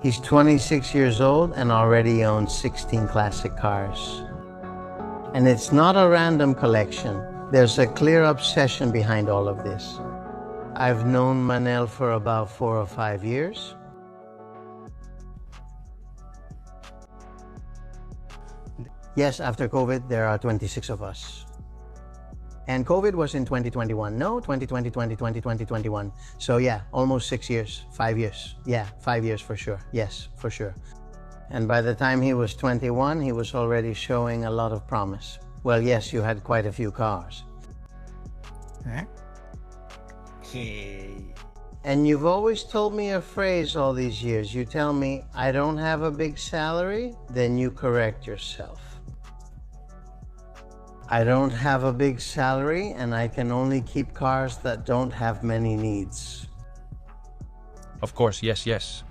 He's 26 years old and already owns 16 classic cars. And it's not a random collection. There's a clear obsession behind all of this. I've known Manel for about 4 or 5 years. Yes, after COVID, there are 26 of us. And COVID was in 2021. No, 2020, 2020, 2021. So yeah, almost 6 years, 5 years. Yeah, 5 years for sure. Yes, for sure. And by the time he was 21, he was already showing a lot of promise. Well, yes, you had quite a few cars. And you've always told me a phrase all these years. You tell me, I don't have a big salary, then you correct yourself. I don't have a big salary and I can only keep cars that don't have many needs. Of course, yes.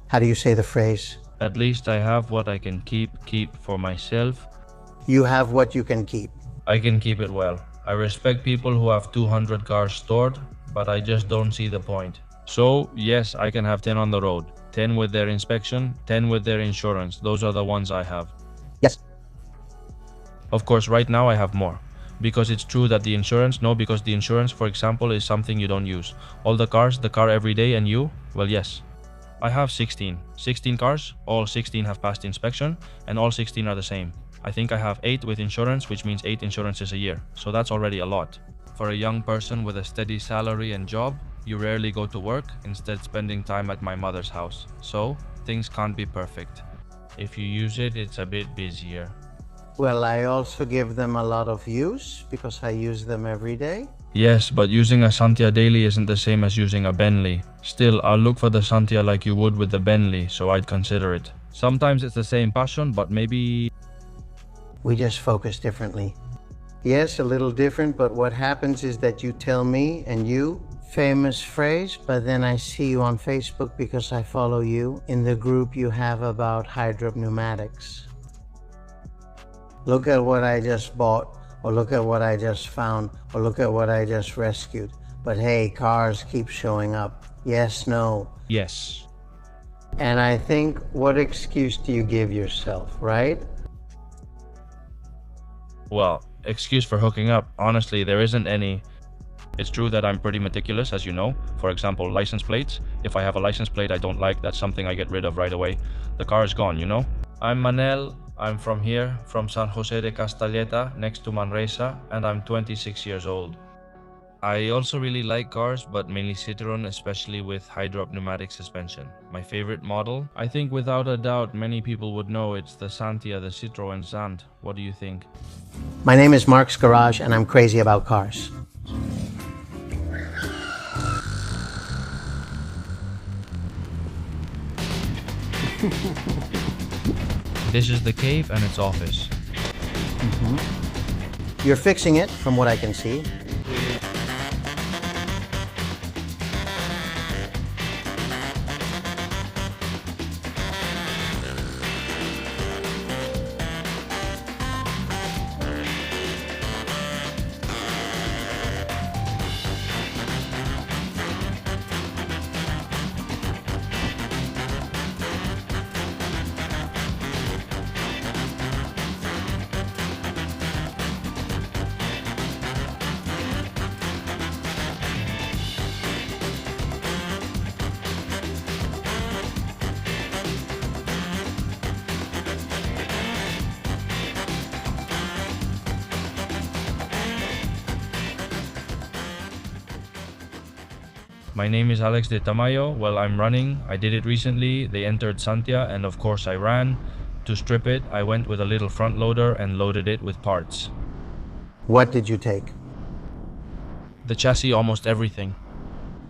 How do you say the phrase? At least I have what I can keep for myself. You have what you can keep. I can keep it well. I respect people who have 200 cars stored, but I just don't see the point. So, yes, I can have 10 on the road. 10 with their inspection, 10 with their insurance. Those are the ones I have. Yes. Of course, right now I have more. Because it's true that the insurance, because the insurance, for example, is something you don't use. All the cars, the car every day, and you? Well, yes. I have 16 cars, all 16 have passed inspection, and all 16 are the same. I think I have 8 with insurance, which means 8 insurances a year. So that's already a lot. For a young person with a steady salary and job, you rarely go to work, instead spending time at my mother's house. So, things can't be perfect. If you use it, it's a bit busier. Well, I also give them a lot of use because I use them every day. Yes, but using a Santia daily isn't the same as using a Bentley. Still, I'll look for the Santia like you would with the Bentley, so I'd consider it. Sometimes it's the same passion, but maybe... We just focus differently. Yes, a little different, but what happens is that you tell me and you, famous phrase, but then I see you on Facebook because I follow you in the group you have about hydro pneumatics. Look at what I just bought, or look at what I just found, or look at what I just rescued. But hey, cars keep showing up. Yes, no. Yes. And I think, what excuse do you give yourself, right? Well, excuse for hooking up. Honestly, there isn't any. It's true that I'm pretty meticulous, as you know. For example, license plates. If I have a license plate I don't like, that's something I get rid of right away. The car is gone, you know? I'm Manel. I'm from here, from San Jose de Castelleta, next to Manresa, and I'm 26 years old. I also really like cars, but mainly Citroën, especially with hydro pneumatic suspension. My favorite model? I think without a doubt many people would know it's the Santia, the Citroën Sant. What do you think? My name is Mark's Garage and I'm crazy about cars. This is the cave and its office. You're fixing it, from what I can see. My name is Alex de Tamayo. Well, I'm running. I did it recently. They entered Santia and of course I ran. To strip it, I went with a little front loader and loaded it with parts. What did you take? The chassis, almost everything.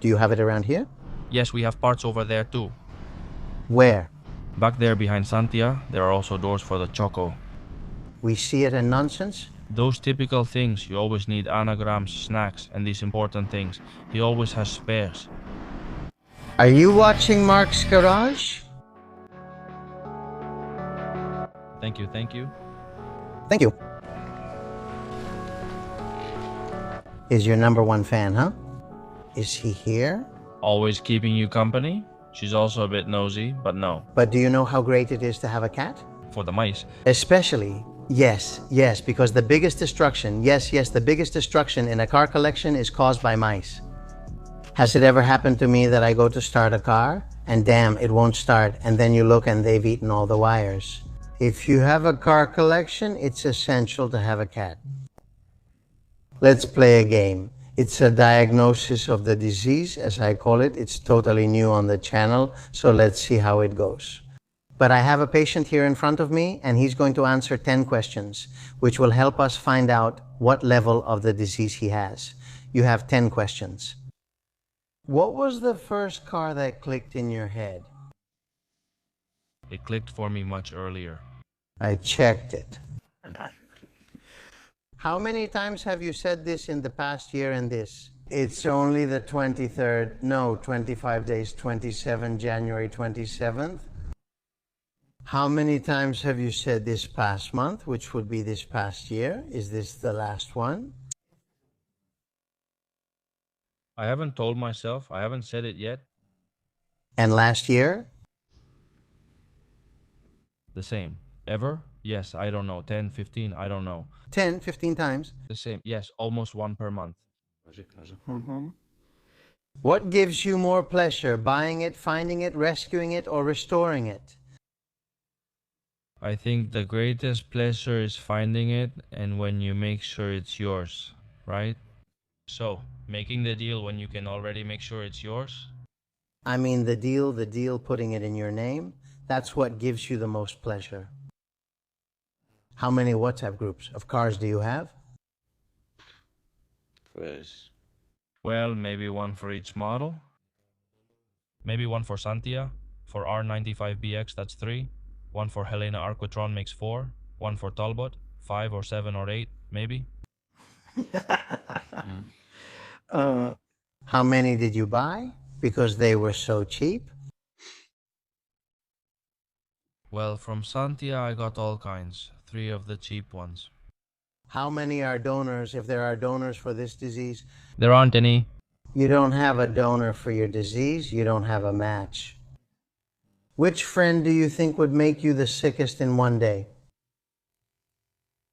Do you have it around here? Yes, we have parts over there too. Where? Back there behind Santia, there are also doors for the Choco. We see it in Nonsense? Those typical things, you always need anagrams, snacks, and these important things. He always has spares. Are you watching Mark's Garage? Thank you. Thank you. Is your #1 fan, huh? Is he here? Always keeping you company? She's also a bit nosy, but no. But do you know how great it is to have a cat? For the mice. Especially, yes, because the biggest destruction, the biggest destruction in a car collection is caused by mice. Has it ever happened to me that I go to start a car and damn, it won't start, and then you look and they've eaten all the wires? If you have a car collection, it's essential to have a cat. Let's play a game. It's a diagnosis of the disease, as I call it. It's totally new on the channel, so let's see how it goes. But I have a patient here in front of me, and he's going to answer 10 questions, which will help us find out what level of the disease he has. You have 10 questions. What was the first car that clicked in your head? It clicked for me much earlier. I checked it. How many times have you said this in the past year and this? It's only the 23rd, no, 25 days, 27, January 27th. How many times have you said this past month, which would be this past year? Is this the last one? I haven't told myself, I haven't said it yet. And last year? The same. Ever? Yes, I don't know. 10, 15, I don't know. 10, 15 times. The same. Yes, almost one per month. What gives you more pleasure, buying it, finding it, rescuing it, or restoring it? I think the greatest pleasure is finding it and when you make sure it's yours, right? So, making the deal when you can already make sure it's yours? I mean the deal, putting it in your name, that's what gives you the most pleasure. How many WhatsApp groups of cars do you have? Well, maybe one for each model. Maybe one for Santia. For R95BX, that's 3. One for Helena Arquitron makes 4. One for Talbot, 5 or 7 or 8, maybe. How many did you buy? Because they were so cheap? Well, from Santia I got all kinds. 3 of the cheap ones. How many are donors, if there are donors for this disease? There aren't any. You don't have a donor for your disease, you don't have a match. Which friend do you think would make you the sickest in one day?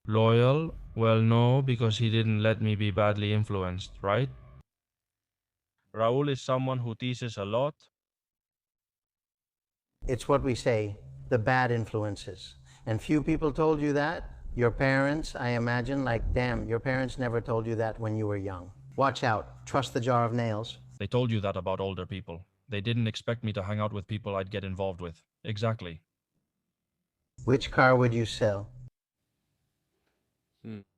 Loyal? Well, no, because he didn't let me be badly influenced, right? Raul is someone who teases a lot. It's what we say, the bad influences. And few people told you that. Your parents, I imagine, like, damn, your parents never told you that when you were young. Watch out, trust the jar of nails. They told you that about older people. They didn't expect me to hang out with people I'd get involved with. Exactly. Which car would you sell?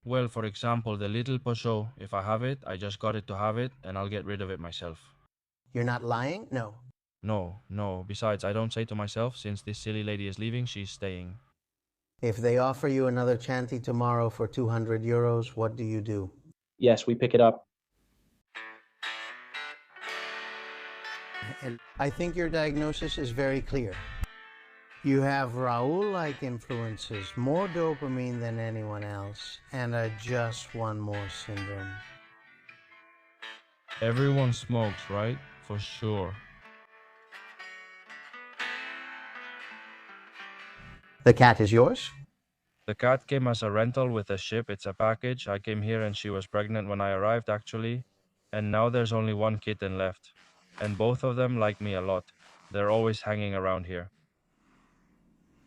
Well, for example, the little Peugeot. If I have it, I just got it to have it, and I'll get rid of it myself. You're not lying? No. No. Besides, I don't say to myself, since this silly lady is leaving, she's staying. If they offer you another chanty tomorrow for 200 euros, what do you do? Yes, we pick it up. I think your diagnosis is very clear. You have Raul-like influences, more dopamine than anyone else, and a just one more syndrome. Everyone smokes, right? For sure. The cat is yours? The cat came as a rental with a ship. It's a package. I came here and she was pregnant when I arrived, actually. And now there's only one kitten left. And both of them like me a lot. They're always hanging around here.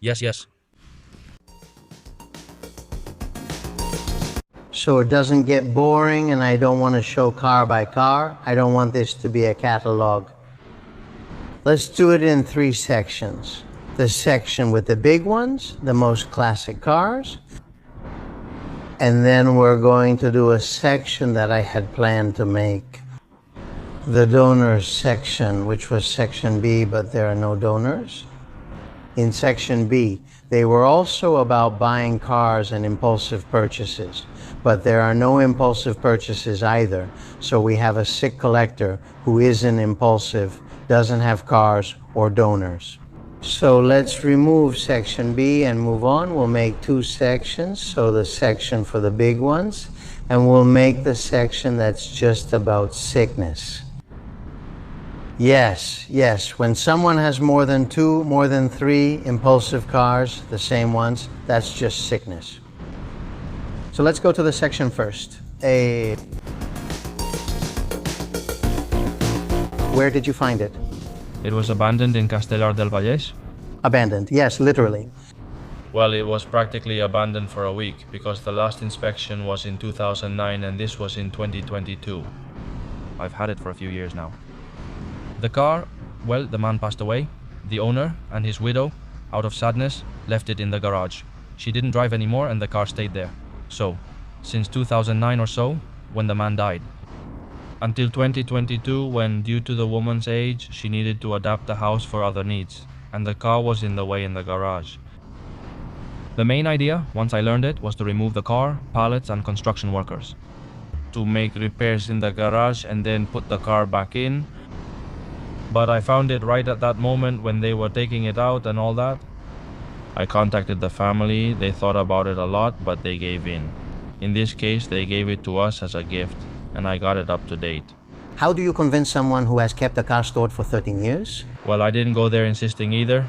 Yes. So it doesn't get boring and I don't want to show car by car. I don't want this to be a catalog. Let's do it in 3 sections. The section with the big ones, the most classic cars. And then we're going to do a section that I had planned to make. The donors section, which was section B, but there are no donors. In section B, they were also about buying cars and impulsive purchases, but there are no impulsive purchases either. So we have a sick collector who isn't impulsive, doesn't have cars or donors. So let's remove section B and move on. We'll make 2 sections. So the section for the big ones, and we'll make the section that's just about sickness. Yes, yes. When someone has more than two, more than three impulsive cars, the same ones, that's just sickness. So let's go to the section first. Where did you find it? It was abandoned in Castellar del Vallès. Abandoned, yes, literally. Well, it was practically abandoned for a week because the last inspection was in 2009 and this was in 2022. I've had it for a few years now. The car, well, the man passed away. The owner and his widow, out of sadness, left it in the garage. She didn't drive anymore and the car stayed there. So, since 2009 or so, when the man died. Until 2022, when, due to the woman's age, she needed to adapt the house for other needs, and the car was in the way in the garage. The main idea, once I learned it, was to remove the car, pallets, and construction workers. To make repairs in the garage and then put the car back in. But I found it right at that moment when they were taking it out and all that. I contacted the family, they thought about it a lot, but they gave in. In this case, they gave it to us as a gift, and I got it up to date. How do you convince someone who has kept a car stored for 13 years? Well, I didn't go there insisting either.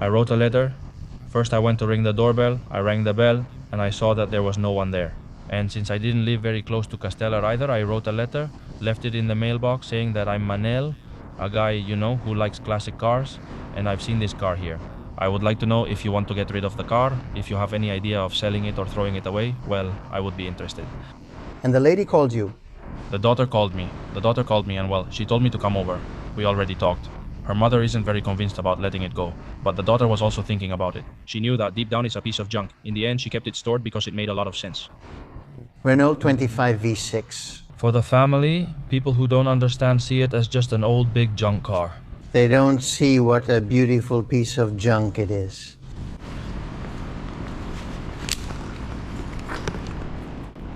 I wrote a letter. First I went to ring the doorbell, I rang the bell, and I saw that there was no one there. And since I didn't live very close to Castellar either, I wrote a letter, left it in the mailbox saying that I'm Manel, a guy, you know, who likes classic cars, and I've seen this car here. I would like to know if you want to get rid of the car, if you have any idea of selling it or throwing it away, well, I would be interested. And the lady called you? The daughter called me and well, she told me to come over. We already talked. Her mother isn't very convinced about letting it go, but the daughter was also thinking about it. She knew that deep down it's a piece of junk. In the end, she kept it stored because it made a lot of sense. Renault 25 V6. For the family, people who don't understand see it as just an old big junk car. They don't see what a beautiful piece of junk it is.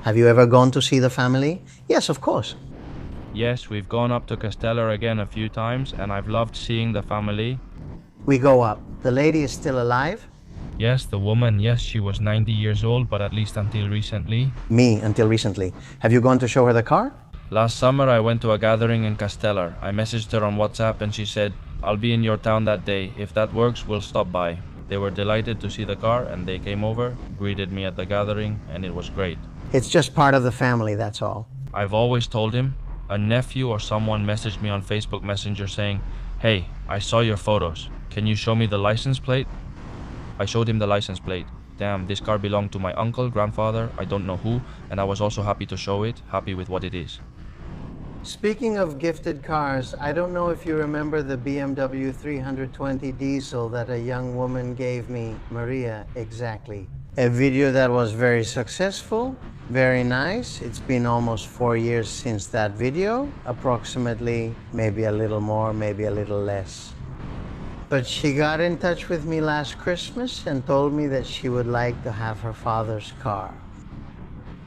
Have you ever gone to see the family? Yes, of course. Yes, we've gone up to Castellar again a few times, and I've loved seeing the family. We go up. The lady is still alive? Yes, the woman, yes, she was 90 years old, but at least until recently. Me, until recently. Have you gone to show her the car? Last summer, I went to a gathering in Castellar. I messaged her on WhatsApp and she said, I'll be in your town that day. If that works, we'll stop by. They were delighted to see the car and they came over, greeted me at the gathering, and it was great. It's just part of the family, that's all. I've always told him. A nephew or someone messaged me on Facebook Messenger saying, hey, I saw your photos. Can you show me the license plate? I showed him the license plate. Damn, this car belonged to my uncle, grandfather, I don't know who, and I was also happy to show it, happy with what it is. Speaking of gifted cars, I don't know if you remember the BMW 320 diesel that a young woman gave me, Maria, exactly. A video that was very successful, very nice. It's been almost 4 years since that video, approximately, maybe a little more, maybe a little less. But she got in touch with me last Christmas and told me that she would like to have her father's car.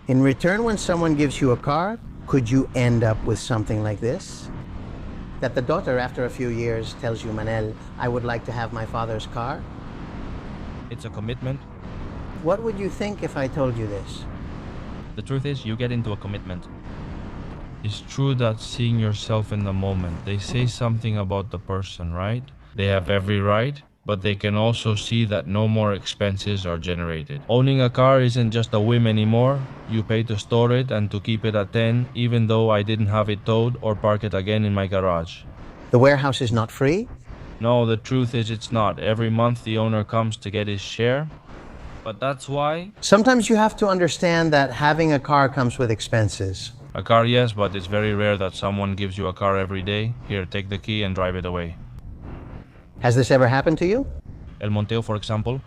In return, when someone gives you a car, could you end up with something like this? That the daughter, after a few years, tells you, Manel, I would like to have my father's car? It's a commitment. What would you think if I told you this? The truth is, you get into a commitment. It's true that seeing yourself in the moment, they say something about the person, right? They have every right, but they can also see that no more expenses are generated. Owning a car isn't just a whim anymore. You pay to store it and to keep it at 10, even though I didn't have it towed or park it again in my garage. The warehouse is not free? No, the truth is it's not. Every month the owner comes to get his share. But that's why... Sometimes you have to understand that having a car comes with expenses. A car, yes, but it's very rare that someone gives you a car every day. Here, take the key and drive it away. Has this ever happened to you? El Monteo, for example.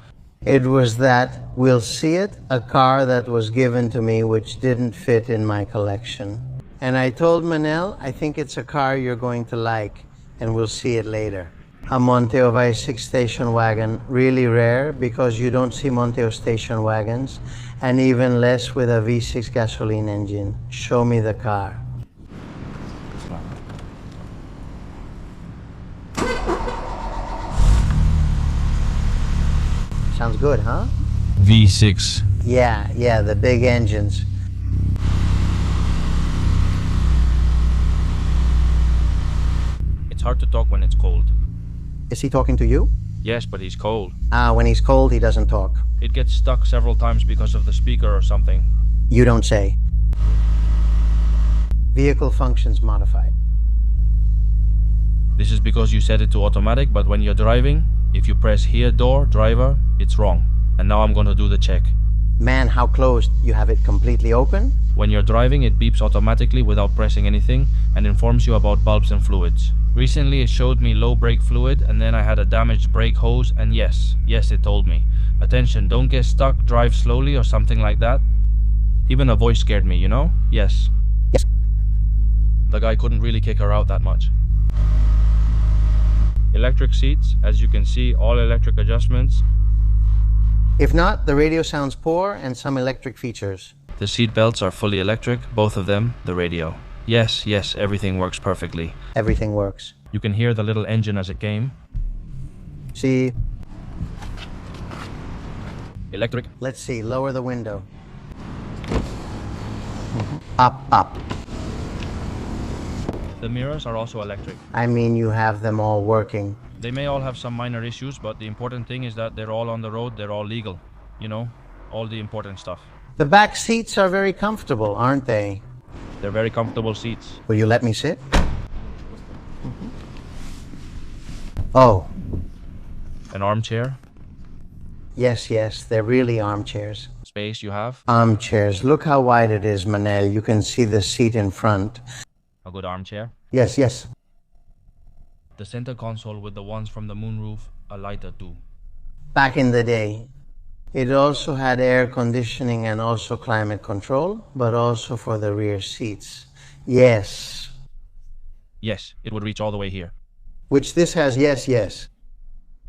It was that, we'll see it, a car that was given to me which didn't fit in my collection. And I told Manel, I think it's a car you're going to like, and we'll see it later. A Monteo V6 station wagon, really rare because you don't see Monteo station wagons, and even less with a V6 gasoline engine. Show me the car. Sounds good, huh? V6. Yeah, the big engines. hard to talk when it's cold. Is he talking to you? Yes, but he's cold. When he's cold, he doesn't talk. It gets stuck several times because of the speaker or something. You don't say. Vehicle functions modified. This is because you set it to automatic, but when you're driving, if you press here door, driver, it's wrong. And now I'm going to do the check. Man, how closed? You have it completely open? When you're driving, it beeps automatically without pressing anything and informs you about bulbs and fluids. Recently it showed me low brake fluid and then I had a damaged brake hose and yes, it told me. Attention, don't get stuck, drive slowly or something like that. Even a voice scared me, you know? Yes. The guy couldn't really kick her out that much. Electric seats, as you can see, all electric adjustments. If not, the radio sounds poor and some electric features. The seat belts are fully electric, both of them, the radio. Yes, everything works perfectly. Everything works. You can hear the little engine as it came. See? Electric. Let's see, lower the window. Up. The mirrors are also electric. I mean, you have them all working. They may all have some minor issues, but the important thing is that they're all on the road, they're all legal. You know, all the important stuff. The back seats are very comfortable, aren't they? They're very comfortable seats. Will you let me sit? Oh. An armchair. Yes, they're really armchairs. Space you have. Armchairs. Look how wide it is, Manel. You can see the seat in front. A good armchair. Yes. The center console with the ones from the moonroof, a lighter too. Back in the day, it also had air conditioning and also climate control, but also for the rear seats. Yes. Yes, it would reach all the way here. Which this has, yes.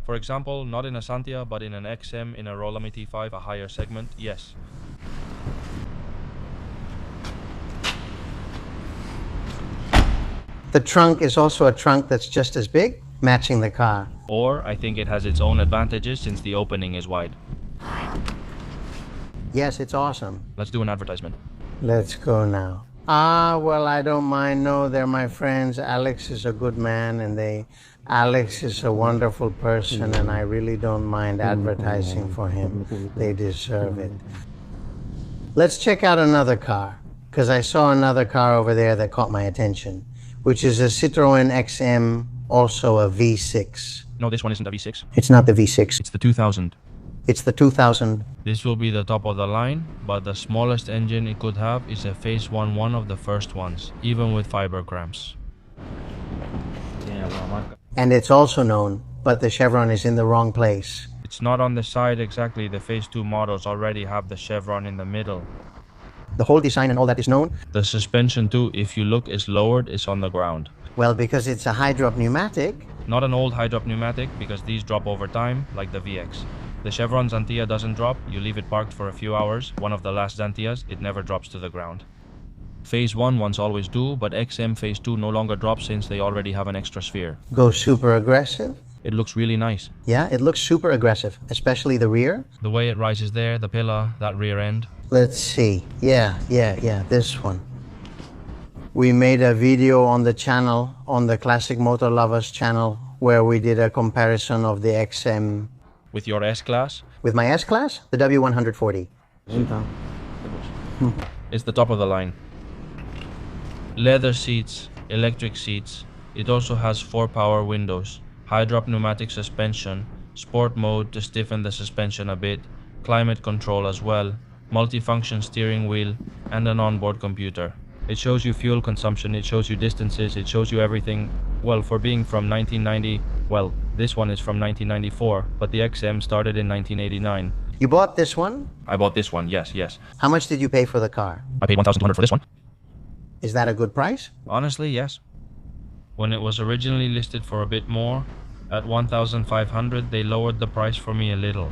For example, not in a Santia, but in an XM, in a Rolame T5, a higher segment, yes. The trunk is also a trunk that's just as big, matching the car. Or, I think it has its own advantages since the opening is wide. Yes, it's awesome. Let's do an advertisement. Let's go now. Well, I don't mind. No, they're my friends. Alex is a good man and Alex is a wonderful person and I really don't mind advertising for him. They deserve it. Let's check out another car, because I saw another car over there that caught my attention, which is a Citroën XM, also a V6. No, this one isn't a V6. It's not the V6. It's the 2000. It's the 2000. This will be the top of the line, but the smallest engine it could have is a Phase 1 one of the first ones, even with fiber cramps. And it's also known, but the chevron is in the wrong place. It's not on the side exactly. The Phase 2 models already have the chevron in the middle. The whole design and all that is known? The suspension too, if you look, is lowered, is on the ground. Well, because it's a high-drop pneumatic. Not an old high-drop pneumatic, because these drop over time, like the VX. The chevron Xantia doesn't drop, you leave it parked for a few hours, one of the last Xantias, it never drops to the ground. Phase 1 ones always do, but XM Phase 2 no longer drops since they already have an extra sphere. Go super aggressive? It looks really nice. Yeah, it looks super aggressive, especially the rear. The way it rises there, the pillar, that rear end. Let's see. Yeah, this one. We made a video on the channel, on the Classic Motor Lovers channel, where we did a comparison of the XM. With your S-Class? With my S-Class? The W140. It's the top of the line. Leather seats, electric seats. It also has 4 power windows, high-drop pneumatic suspension, sport mode to stiffen the suspension a bit, climate control as well, multifunction steering wheel, and an onboard computer. It shows you fuel consumption, it shows you distances, it shows you everything. Well, for being from 1990, well, this one is from 1994, but the XM started in 1989. You bought this one? I bought this one, yes. How much did you pay for the car? I paid $1,200 for this one. Is that a good price? Honestly, yes. When it was originally listed for a bit more, at $1,500, they lowered the price for me a little.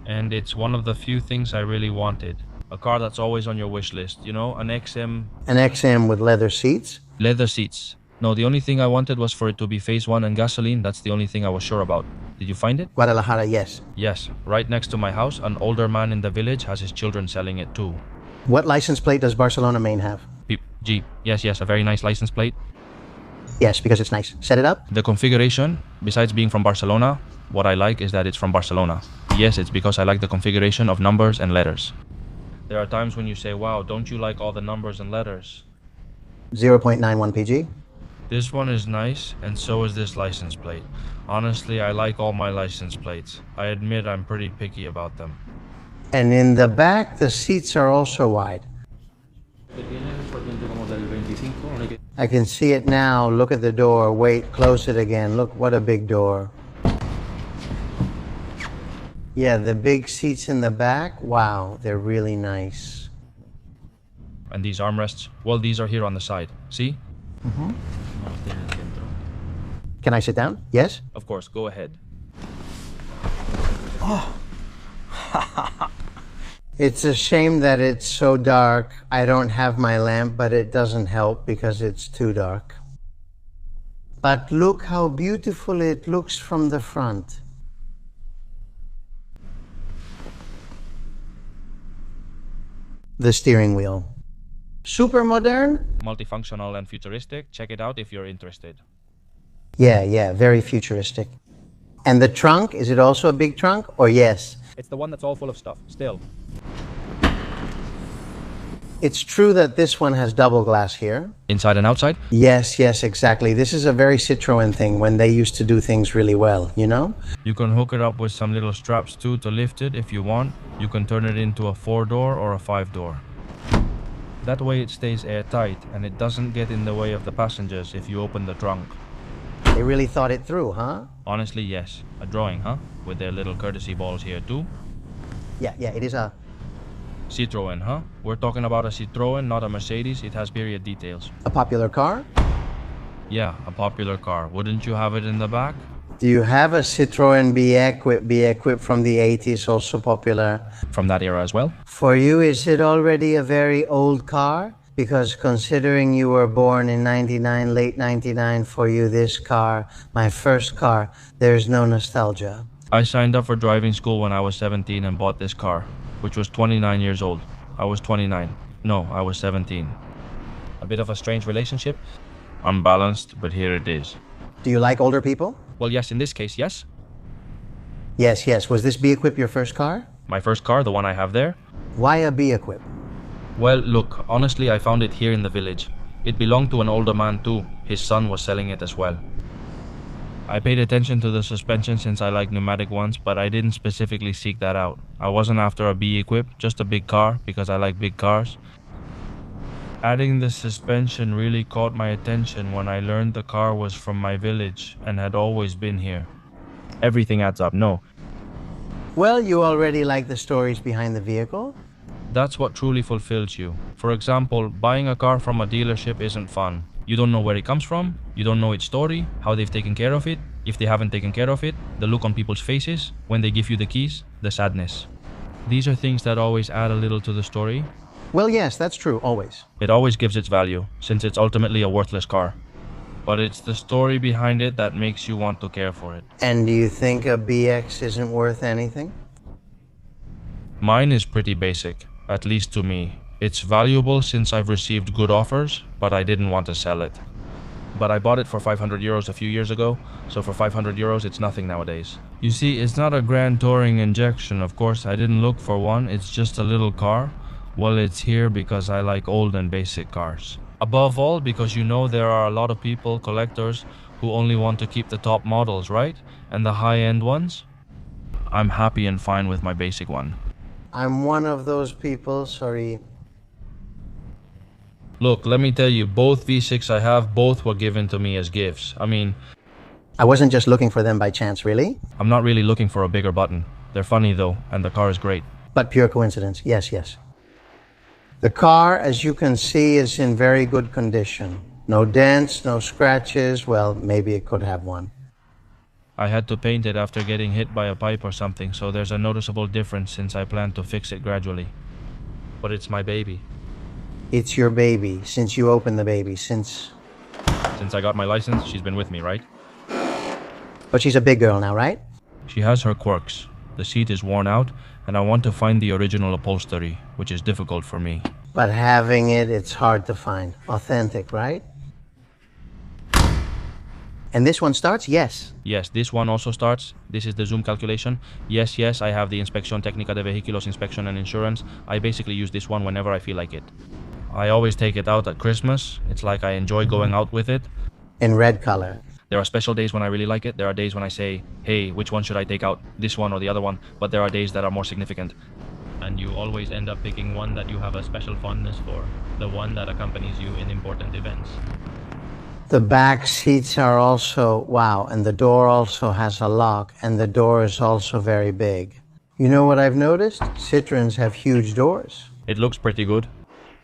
And it's one of the few things I really wanted. A car that's always on your wish list, you know, an XM. An XM with leather seats? Leather seats. No, the only thing I wanted was for it to be Phase 1 and gasoline. That's the only thing I was sure about. Did you find it? Guadalajara, yes. Yes, right next to my house, an older man in the village has his children selling it too. What license plate does Barcelona Main have? Jeep. Yes, a very nice license plate. Yes, because it's nice. Set it up. The configuration, besides being from Barcelona, what I like is that it's from Barcelona. Yes, it's because I like the configuration of numbers and letters. There are times when you say, wow, don't you like all the numbers and letters? 0.91 PG. This one is nice, and so is this license plate. Honestly, I like all my license plates. I admit I'm pretty picky about them. And in the back, the seats are also wide. I can see it now. Look at the door. Wait, close it again. Look, what a big door. Yeah, the big seats in the back, wow, they're really nice. And these armrests, well, these are here on the side. See? Can I sit down? Yes? Of course, go ahead. It's a shame that it's so dark. I don't have my lamp, but it doesn't help because it's too dark. But look how beautiful it looks from the front. The steering wheel. Super modern? Multifunctional and futuristic. Check it out if you're interested. Yeah, very futuristic. And the trunk, is it also a big trunk or yes? It's the one that's all full of stuff, still. It's true that this one has double glass here. Inside and outside? Yes, exactly. This is a very Citroën thing when they used to do things really well, you know? You can hook it up with some little straps too to lift it if you want. You can turn it into a 4-door or a 5-door. That way it stays airtight and it doesn't get in the way of the passengers if you open the trunk. They really thought it through, huh? Honestly, yes. A drawing, huh? With their little courtesy balls here too. Yeah, it is a... Citroën, huh? We're talking about a Citroën, not a Mercedes. It has period details. A popular car? Yeah, a popular car. Wouldn't you have it in the back? Do you have a Citroën B-Equip from the 80s, also popular? From that era as well? For you, is it already a very old car? Because considering you were born in 99, late 99, for you this car, my first car, there's no nostalgia. I signed up for driving school when I was 17 and bought this car, which was 29 years old. I was 29. No, I was 17. A bit of a strange relationship? Unbalanced, but here it is. Do you like older people? Well, yes, in this case, yes. Yes. Was this B-Equip your first car? My first car, the one I have there? Why a B-Equip? Well, look, honestly, I found it here in the village. It belonged to an older man too. His son was selling it as well. I paid attention to the suspension since I like pneumatic ones, but I didn't specifically seek that out. I wasn't after a B-Equip, just a big car, because I like big cars. Adding the suspension really caught my attention when I learned the car was from my village and had always been here. Everything adds up, no. Well, you already like the stories behind the vehicle. That's what truly fulfills you. For example, buying a car from a dealership isn't fun. You don't know where it comes from, you don't know its story, how they've taken care of it, if they haven't taken care of it, the look on people's faces, when they give you the keys, the sadness. These are things that always add a little to the story. Well, yes, that's true, always. It always gives its value, since it's ultimately a worthless car. But it's the story behind it that makes you want to care for it. And do you think a BX isn't worth anything? Mine is pretty basic, at least to me. It's valuable since I've received good offers, but I didn't want to sell it. But I bought it for 500 euros a few years ago, so for 500 euros it's nothing nowadays. You see, it's not a grand touring injection, of course. I didn't look for one, it's just a little car. Well, it's here because I like old and basic cars. Above all, because you know there are a lot of people, collectors, who only want to keep the top models, right? And the high-end ones? I'm happy and fine with my basic one. I'm one of those people, sorry. Look, let me tell you, both V6 I have, both were given to me as gifts. I mean, I wasn't just looking for them by chance, really? I'm not really looking for a bigger button. They're funny though, and the car is great. But pure coincidence, yes. The car, as you can see, is in very good condition. No dents, no scratches. Well, maybe it could have one. I had to paint it after getting hit by a pipe or something, so there's a noticeable difference since I plan to fix it gradually. But it's my baby. It's your baby, since you opened the baby, since I got my license, she's been with me, right? But she's a big girl now, right? She has her quirks. The seat is worn out, and I want to find the original upholstery, which is difficult for me. But having it, it's hard to find. Authentic, right? And this one starts? Yes. Yes, this one also starts. This is the zoom calculation. Yes, I have the Inspección Técnica de Vehículos Inspection and Insurance. I basically use this one whenever I feel like it. I always take it out at Christmas. It's like I enjoy going out with it. In red color. There are special days when I really like it. There are days when I say, hey, which one should I take out? This one or the other one? But there are days that are more significant. And you always end up picking one that you have a special fondness for. The one that accompanies you in important events. The back seats are also, wow, and the door also has a lock, and the door is also very big. You know what I've noticed? Citroëns have huge doors. It looks pretty good.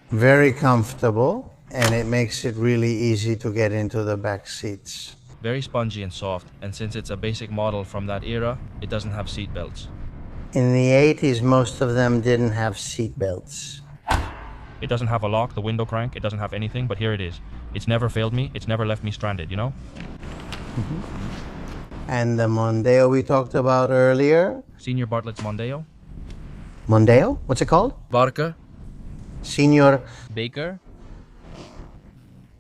Very comfortable, and it makes it really easy to get into the back seats. Very spongy and soft, and since it's a basic model from that era, it doesn't have seat belts. In the 80s, most of them didn't have seat belts. It doesn't have a lock, the window crank, it doesn't have anything, but here it is. It's never failed me, it's never left me stranded, you know? And the Mondeo we talked about earlier. Senior Bartlett's Mondeo. Mondeo? What's it called? Barker. Senior Baker.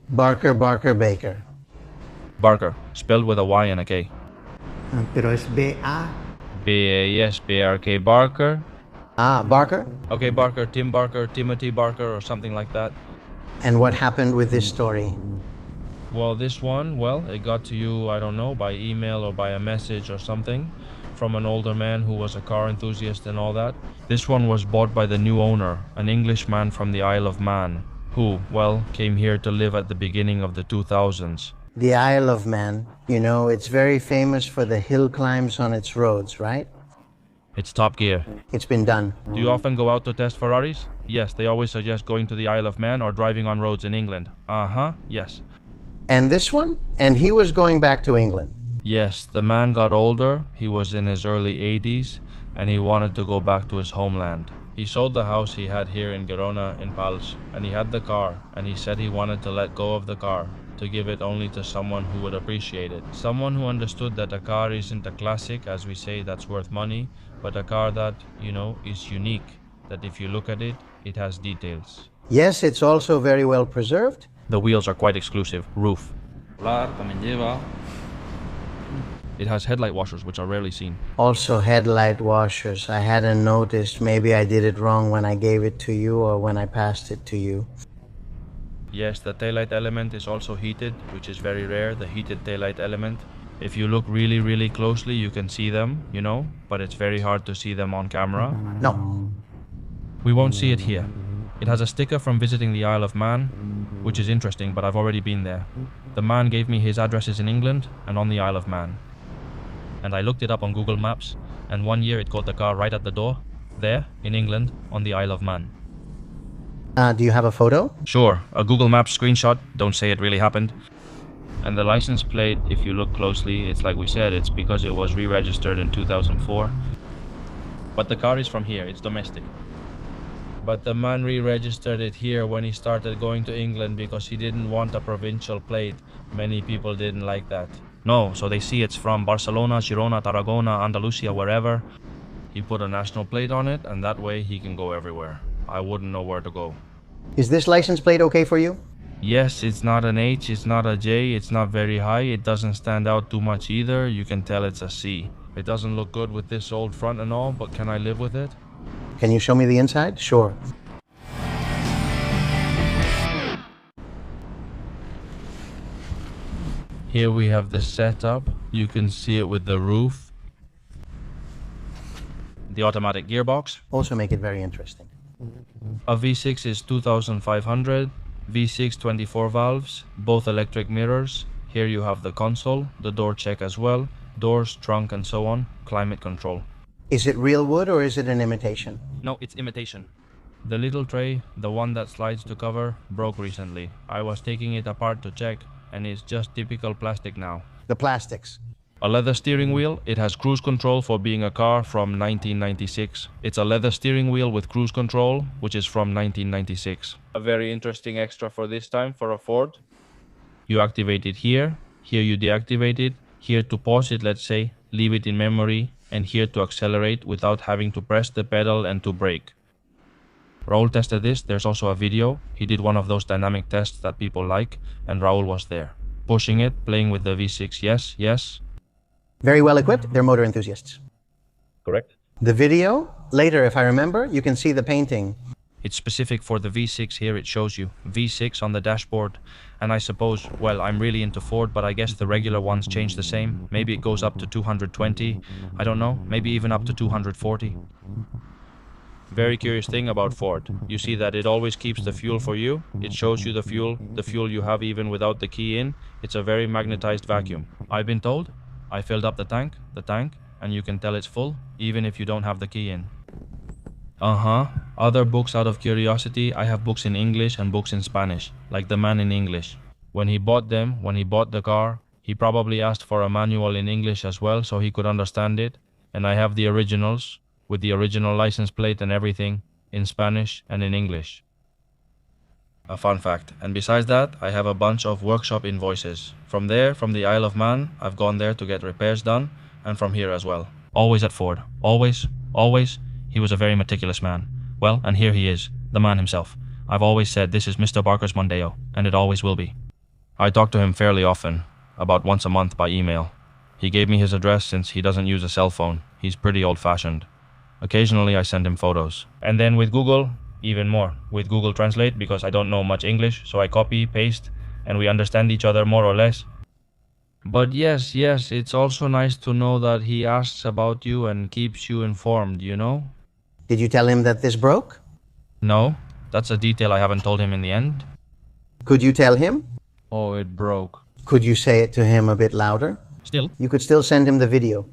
Barker Baker. Barker, spelled with a Y and a K. Pero es B-A. Yes, B-R-K, Barker. Ah, Barker? Okay, Barker, Tim Barker, Timothy Barker, or something like that. And what happened with this story? Well, this one, it got to you, I don't know, by email or by a message or something from an older man who was a car enthusiast and all that. This one was bought by the new owner, an Englishman from the Isle of Man, who, came here to live at the beginning of the 2000s. The Isle of Man, you know, it's very famous for the hill climbs on its roads, right? It's top gear. It's been done. Do you often go out to test Ferraris? Yes, they always suggest going to the Isle of Man or driving on roads in England. Yes. And this one? And he was going back to England. Yes, the man got older, he was in his early 80s, and he wanted to go back to his homeland. He sold the house he had here in Girona in Pals, and he had the car, and he said he wanted to let go of the car, to give it only to someone who would appreciate it. Someone who understood that a car isn't a classic, as we say, that's worth money, but a car that, is unique, that if you look at it, it has details. Yes, it's also very well preserved. The wheels are quite exclusive. Roof. It has headlight washers, which are rarely seen. Also headlight washers. I hadn't noticed. Maybe I did it wrong when I gave it to you or when I passed it to you. Yes, the taillight element is also heated, which is very rare, the heated taillight element. If you look really, really closely, you can see them, but it's very hard to see them on camera. No. We won't see it here. It has a sticker from visiting the Isle of Man, which is interesting, but I've already been there. The man gave me his addresses in England and on the Isle of Man. And I looked it up on Google Maps, and one year it got the car right at the door, there, in England, on the Isle of Man. Do you have a photo? Sure, a Google Maps screenshot, don't say it really happened. And the license plate, if you look closely, it's like we said, it's because it was re-registered in 2004. But the car is from here, it's domestic. But the man re-registered it here when he started going to England because he didn't want a provincial plate. Many people didn't like that. No, so they see it's from Barcelona, Girona, Tarragona, Andalusia, wherever. He put a national plate on it, and that way he can go everywhere. I wouldn't know where to go. Is this license plate okay for you? Yes, it's not an H, it's not a J, it's not very high, it doesn't stand out too much either, you can tell it's a C. It doesn't look good with this old front and all, but can I live with it? Can you show me the inside? Sure. Here we have the setup, you can see it with the roof. The automatic gearbox. Also make it very interesting. A V6 is 2500. V6 24 valves, both electric mirrors. Here you have the console, the door check as well, doors, trunk and so on, climate control. Is it real wood or is it an imitation? No, it's imitation. The little tray, the one that slides to cover, broke recently. I was taking it apart to check and it's just typical plastic now. The plastics. A leather steering wheel, it has cruise control for being a car from 1996. It's a leather steering wheel with cruise control, which is from 1996. A very interesting extra for this time for a Ford. You activate it here, here you deactivate it, here to pause it, let's say, leave it in memory, and here to accelerate without having to press the pedal and to brake. Raul tested this, there's also a video. He did one of those dynamic tests that people like, and Raul was there. pushing it, playing with the V6. Yes, yes. Very well equipped. They're motor enthusiasts. Correct. The video, later if I remember, you can see the painting. It's specific for the V6 here, it shows you V6 on the dashboard. And I suppose, well, I'm really into Ford, but I guess the regular ones change the same. Maybe it goes up to 220, I don't know, maybe even up to 240. Very curious thing about Ford. You see that it always keeps the fuel for you. It shows you the fuel you have even without the key in. It's a very magnetized vacuum. I've been told, I filled up the tank, and you can tell it's full, even if you don't have the key in. Other books out of curiosity, I have books in English and books in Spanish, like The Man in English. When he bought the car, he probably asked for a manual in English as well so he could understand it. And I have the originals, with the original license plate and everything, in Spanish and in English. A fun fact. And besides that, I have a bunch of workshop invoices. From there, from the Isle of Man, I've gone there to get repairs done, and from here as well. Always at Ford. Always. He was a very meticulous man. Well, and here he is, the man himself. I've always said this is Mr. Barker's Mondeo, and it always will be. I talk to him fairly often, about once a month by email. He gave me his address since he doesn't use a cell phone. He's pretty old-fashioned. Occasionally I send him photos. And then with Google, even more. With Google Translate, because I don't know much English, so I copy, paste, and we understand each other more or less. But yes, it's also nice to know that he asks about you and keeps you informed, you know? Did you tell him that this broke? No, that's a detail I haven't told him in the end. Could you tell him? Oh, it broke. Could you say it to him a bit louder? Still? You could still send him the video.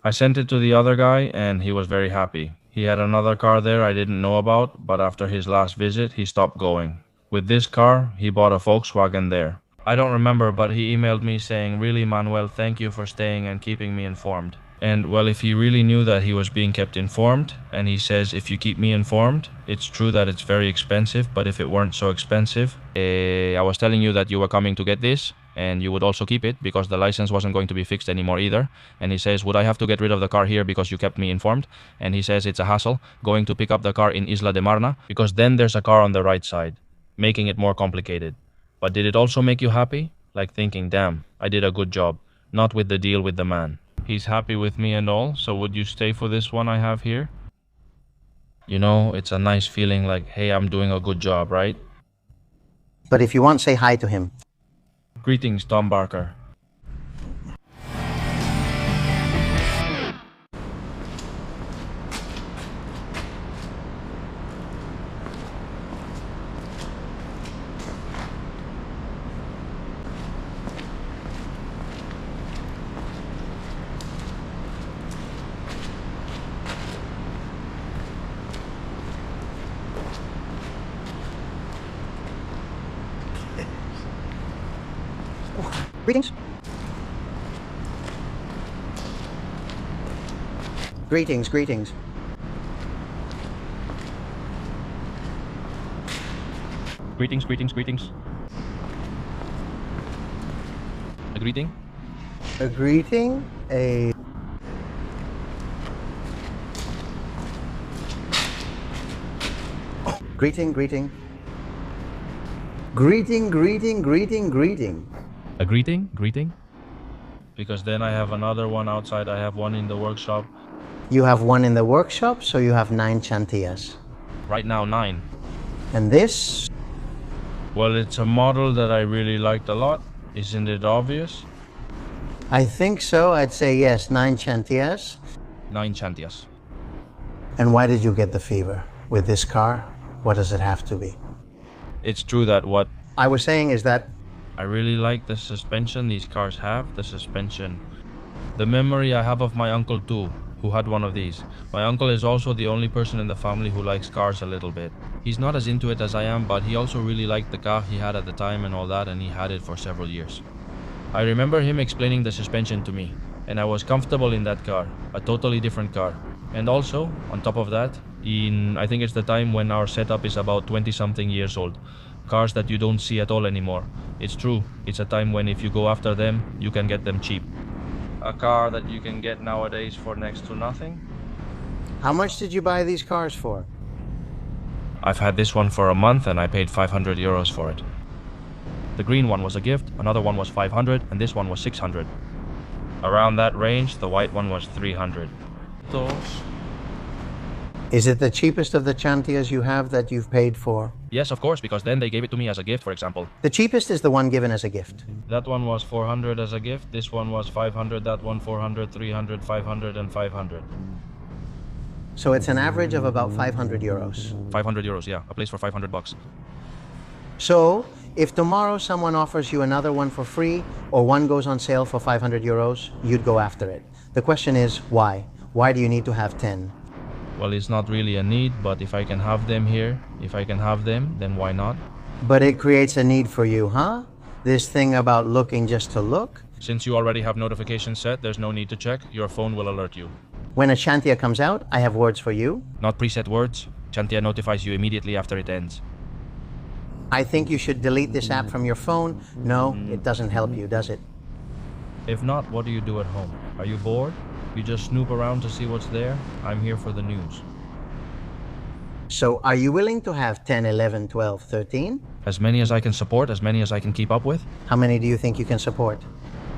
I sent it to the other guy and he was very happy. He had another car there I didn't know about, but after his last visit, he stopped going. With this car, he bought a Volkswagen there. I don't remember, but he emailed me saying, "Really, Manuel, thank you for staying and keeping me informed." And well, if he really knew that he was being kept informed, and he says, "If you keep me informed," it's true that it's very expensive, but if it weren't so expensive, I was telling you that you were coming to get this, and you would also keep it, because the license wasn't going to be fixed anymore either. And he says, "Would I have to get rid of the car here because you kept me informed?" And he says it's a hassle going to pick up the car in Isla de Marna, because then there's a car on the right side, making it more complicated. But did it also make you happy? Like thinking, damn, I did a good job, not with the deal with the man. He's happy with me and all, so would you stay for this one I have here? You know, it's a nice feeling like, hey, I'm doing a good job, right? But if you want, say hi to him. Greetings, Tom Barker. Greetings. Greetings. Greetings. A greeting? A greeting? A... Greeting. Greeting. A greeting? Because then I have another one outside, I have one in the workshop. You have one in the workshop, so you have 9 chantillas. Right now, 9. And this? Well, it's a model that I really liked a lot. Isn't it obvious? I think so. I'd say yes, 9 chantillas. 9 chantillas. And why did you get the fever? With this car, what does it have to be? It's true that what I was saying is that I really like the suspension these cars have, the suspension. The memory I have of my uncle too, who had one of these. My uncle is also the only person in the family who likes cars a little bit. He's not as into it as I am, but he also really liked the car he had at the time and all that, and he had it for several years. I remember him explaining the suspension to me, and I was comfortable in that car, a totally different car. And also, on top of that, I think it's the time when our setup is about 20-something years old. Cars that you don't see at all anymore. It's true, it's a time when if you go after them, you can get them cheap. A car that you can get nowadays for next to nothing. How much did you buy these cars for? I've had this one for a month and I paid 500 euros for it. The green one was a gift, another one was 500, and this one was 600. Around that range, the white one was 300. Those. Is it the cheapest of the Chantias you have that you've paid for? Yes, of course, because then they gave it to me as a gift, for example. The cheapest is the one given as a gift. That one was 400 as a gift, this one was 500, that one 400, 300, 500, and 500. So it's an average of about 500 euros. 500 euros, yeah, a place for 500 bucks. So, if tomorrow someone offers you another one for free, or one goes on sale for 500 euros, you'd go after it. The question is, why? Why do you need to have 10? Well, it's not really a need, but if I can have them here, if I can have them, then why not? But it creates a need for you, huh? This thing about looking just to look? Since you already have notifications set, there's no need to check. Your phone will alert you. When a Chantia comes out, I have words for you. Not preset words. Chantia notifies you immediately after it ends. I think you should delete this app from your phone. No, it doesn't help you, does it? If not, what do you do at home? Are you bored? You just snoop around to see what's there? I'm here for the news. So are you willing to have 10, 11, 12, 13? As many as I can support, as many as I can keep up with? How many do you think you can support?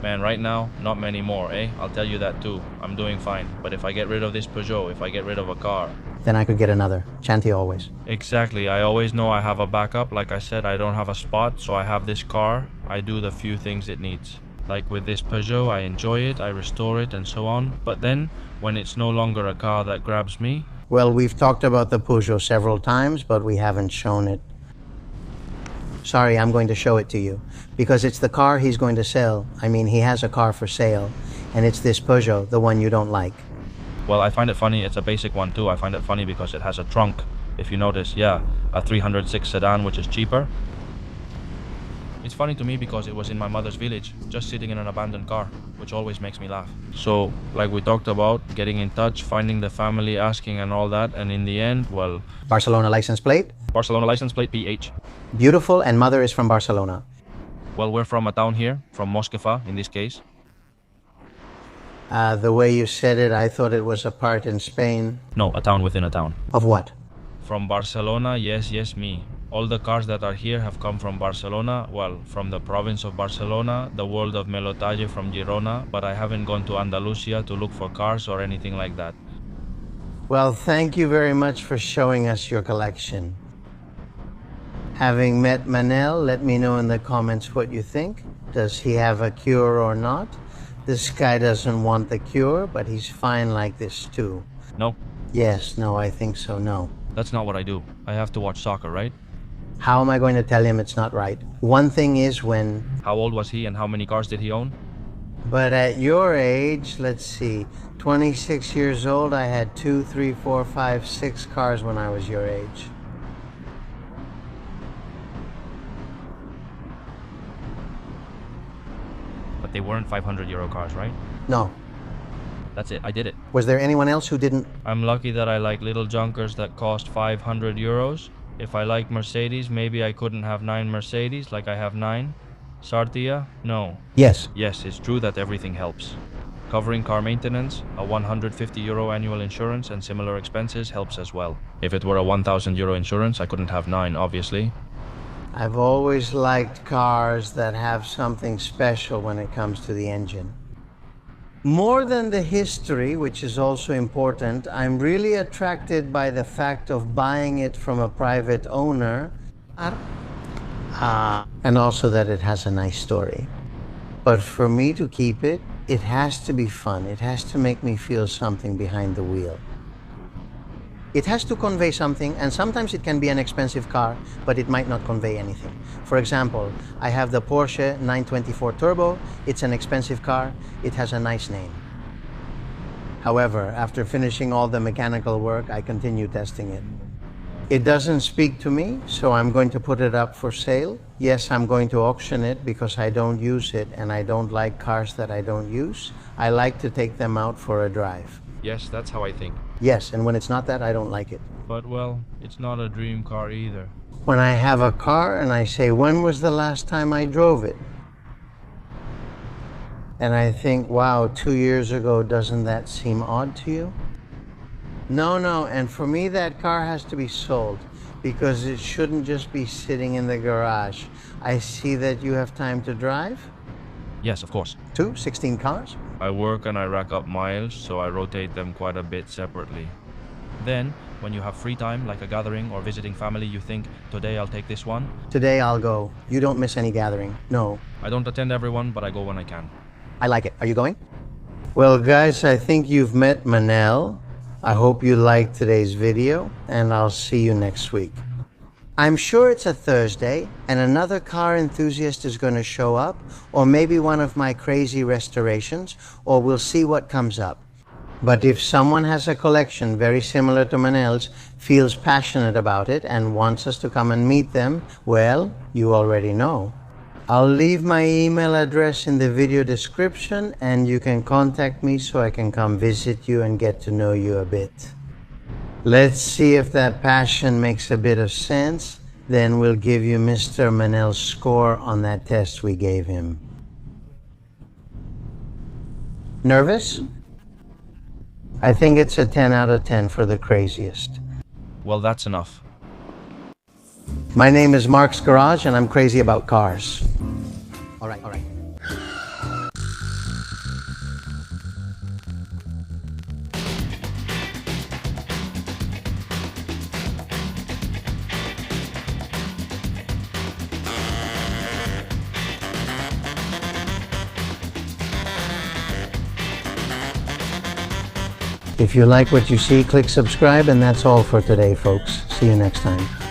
Man, right now, not many more, eh? I'll tell you that too. I'm doing fine. But if I get rid of this Peugeot, if I get rid of a car... Then I could get another. Chantia always. Exactly. I always know I have a backup. Like I said, I don't have a spot, so I have this car. I do the few things it needs. Like with this Peugeot, I enjoy it, I restore it, and so on. But then, when it's no longer a car that grabs me... Well, we've talked about the Peugeot several times, but we haven't shown it. Sorry, I'm going to show it to you. Because it's the car he's going to sell. I mean, he has a car for sale. And it's this Peugeot, the one you don't like. Well, I find it funny. It's a basic one too. I find it funny because it has a trunk. If you notice, yeah, a 306 sedan, which is cheaper. It's funny to me because it was in my mother's village, just sitting in an abandoned car, which always makes me laugh. So, like we talked about, getting in touch, finding the family, asking and all that, and in the end, well... Barcelona license plate? Barcelona license plate, PH. Beautiful, and mother is from Barcelona. Well, we're from a town here, from Mosquefa, in this case. The way you said it, I thought it was a part in Spain. No, a town within a town. Of what? From Barcelona, yes, me. All the cars that are here have come from Barcelona, well, from the province of Barcelona, the world of Melotalle from Girona, but I haven't gone to Andalusia to look for cars or anything like that. Well, thank you very much for showing us your collection. Having met Manel, let me know in the comments what you think. Does he have a cure or not? This guy doesn't want the cure, but he's fine like this too. No? Yes, no, I think so, no. That's not what I do. I have to watch soccer, right? How am I going to tell him it's not right? One thing is when... How old was he and how many cars did he own? But at your age, let's see, 26 years old, I had 2, 3, 4, 5, 6 cars when I was your age. But they weren't 500 euro cars, right? No. That's it, I did it. Was there anyone else who didn't? I'm lucky that I like little junkers that cost 500 euros. If I like Mercedes, maybe I couldn't have 9 Mercedes like I have 9. Sartia? No. Yes. Yes, it's true that everything helps. Covering car maintenance, a 150 euro annual insurance and similar expenses helps as well. If it were a 1000 euro insurance, I couldn't have 9, obviously. I've always liked cars that have something special when it comes to the engine. More than the history, which is also important, I'm really attracted by the fact of buying it from a private owner, and also that it has a nice story. But for me to keep it, it has to be fun. It has to make me feel something behind the wheel. It has to convey something, and sometimes it can be an expensive car, but it might not convey anything. For example, I have the Porsche 924 Turbo. It's an expensive car. It has a nice name. However, after finishing all the mechanical work, I continue testing it. It doesn't speak to me, so I'm going to put it up for sale. Yes, I'm going to auction it because I don't use it, and I don't like cars that I don't use. I like to take them out for a drive. Yes, that's how I think. Yes, and when it's not that, I don't like it. But, well, it's not a dream car either. When I have a car and I say, when was the last time I drove it? And I think, wow, 2 years ago, doesn't that seem odd to you? No, and for me, that car has to be sold. because it shouldn't just be sitting in the garage. I see that you have time to drive. Yes, of course. 16 cars? I work and I rack up miles, so I rotate them quite a bit separately. Then, when you have free time, like a gathering or visiting family, you think, today I'll take this one. Today I'll go. You don't miss any gathering. No. I don't attend everyone, but I go when I can. I like it. Are you going? Well, guys, I think you've met Manel. I hope you liked today's video, and I'll see you next week. I'm sure it's a Thursday, and another car enthusiast is going to show up, or maybe one of my crazy restorations, or we'll see what comes up. But if someone has a collection very similar to Manel's, feels passionate about it, and wants us to come and meet them, well, you already know. I'll leave my email address in the video description, and you can contact me so I can come visit you and get to know you a bit. Let's see if that passion makes a bit of sense. Then we'll give you Mr. Manel's score on that test we gave him. Nervous? I think it's a 10 out of 10 for the craziest. Well, that's enough. My name is Mark's Garage, and I'm crazy about cars. All right. If you like what you see, click subscribe, and that's all for today, folks. See you next time.